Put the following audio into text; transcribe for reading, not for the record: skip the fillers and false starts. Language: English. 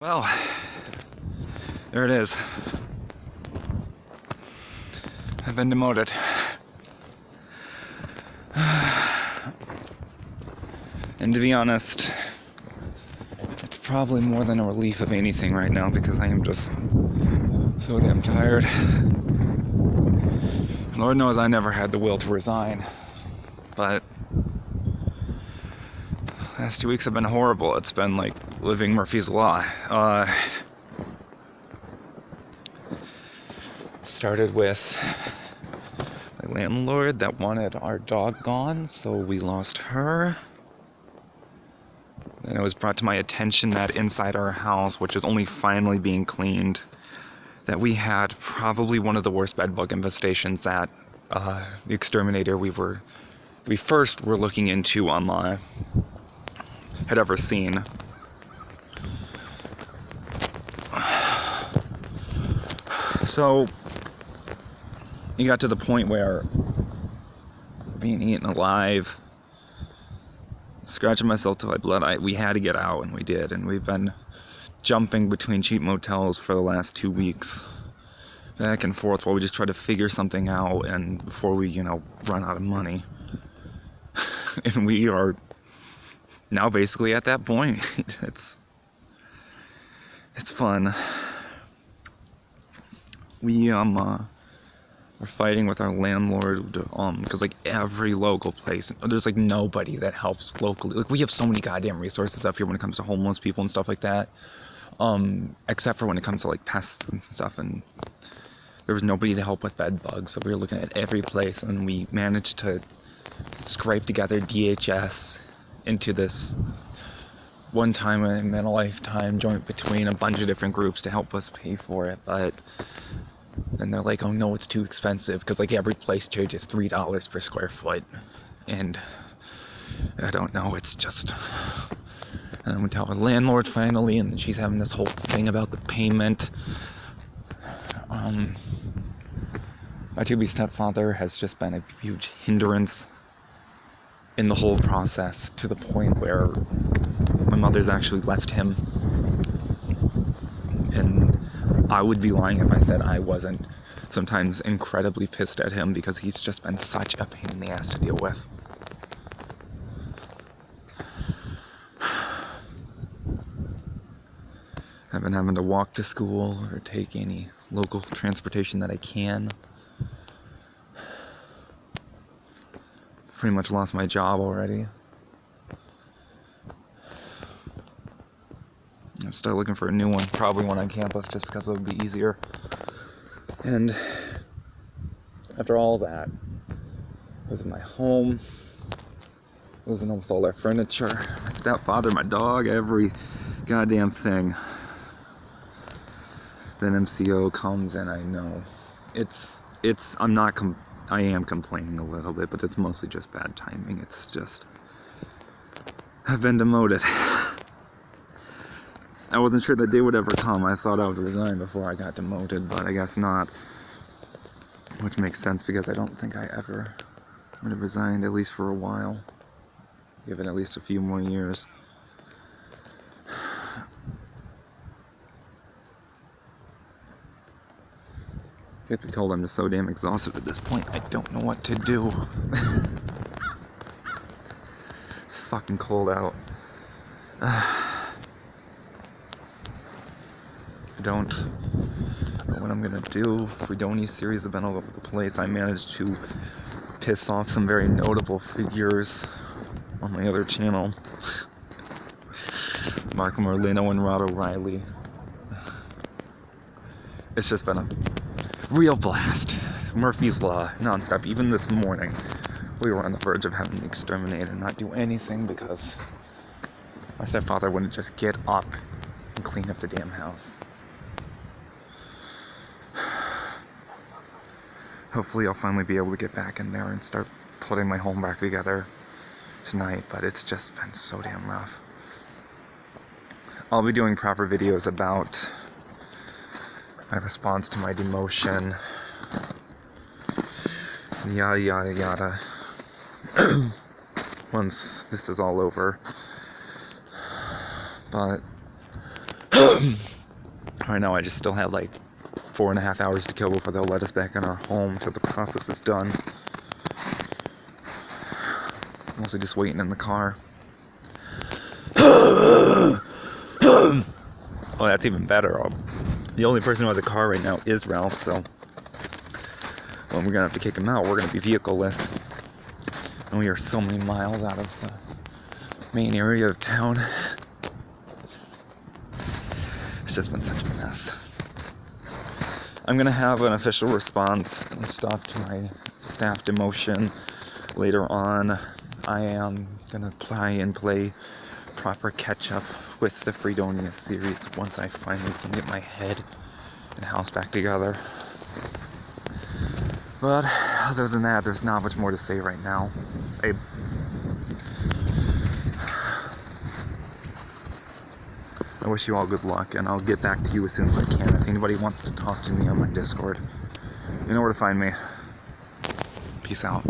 Well, there it is. I've been demoted. And to be honest, it's probably more than a relief of anything right now because I am just so damn tired. Lord knows I never had the will to resign, but last 2 weeks have been horrible. It's been like living Murphy's Law. Started with my landlord that wanted our dog gone, so we lost her. Then it was brought to my attention that inside our house, which is only finally being cleaned, that we had probably one of the worst bed bug infestations that the exterminator we first were looking into online had ever seen. So it got to the point where being eaten alive, scratching myself till I bled, we had to get out, and we did, and we've been jumping between cheap motels for the last 2 weeks, back and forth, while we just try to figure something out, and before we, run out of money. And we are now basically at that point. It's fun. We're fighting with our landlord, because like every local place, there's like nobody that helps locally. Like we have so many goddamn resources up here when it comes to homeless people and stuff like that, except for when it comes to like pests and stuff, and there was nobody to help with bed bugs, so we were looking at every place, and we managed to scrape together DHS into this one time in a lifetime joint between a bunch of different groups to help us pay for it, but then they're like, oh no, it's too expensive, because like every place charges $3 per square foot, and I don't know, it's just, and we tell our landlord finally, and then she's having this whole thing about the payment. My to-be stepfather has just been a huge hindrance in the whole process, to the point where my mother's actually left him, and I would be lying if I said I wasn't sometimes incredibly pissed at him, because he's just been such a pain in the ass to deal with. I've been having to walk to school or take any local transportation that I can. Pretty much lost my job already. I'll start looking for a new one, probably one on campus, just because it would be easier. And after all that, losing my home, losing almost all our furniture, my stepfather, my dog, every goddamn thing, then MCO comes, and I know I am complaining a little bit, but it's mostly just bad timing. It's just, I've been demoted. I wasn't sure that day would ever come. I thought I would resign before I got demoted, but I guess not. Which makes sense, because I don't think I ever would have resigned, at least for a while. Given at least a few more years. Truth be told, I'm just so damn exhausted at this point, I don't know what to do. It's fucking cold out. I don't know what I'm gonna do. Fredoni's series have been all over the place. I managed to piss off some very notable figures on my other channel. Mark Merlino and Rod O'Reilly. It's just been a real blast. Murphy's Law, nonstop. Even this morning, we were on the verge of having to exterminate and not do anything, because my stepfather wouldn't just get up and clean up the damn house. Hopefully I'll finally be able to get back in there and start putting my home back together tonight, but it's just been so damn rough. I'll be doing proper videos about my response to my demotion, yada yada yada, once this is all over. But Right now I just still have like 4.5 hours to kill before they'll let us back in our home till the process is done. Mostly just waiting in the car. Oh, that's even better. The only person who has a car right now is Ralph, so when we're gonna have to kick him out, we're gonna be vehicle-less. And we are so many miles out of the main area of town. It's just been such a mess. I'm gonna have an official response and stuff to my staff demotion later on. I am gonna try and play proper catch-up with the Freedonia series once I finally can get my head and house back together. But other than that, there's not much more to say right now. I wish you all good luck, and I'll get back to you as soon as I can. If anybody wants to talk to me on my Discord, you know where to find me. Peace out.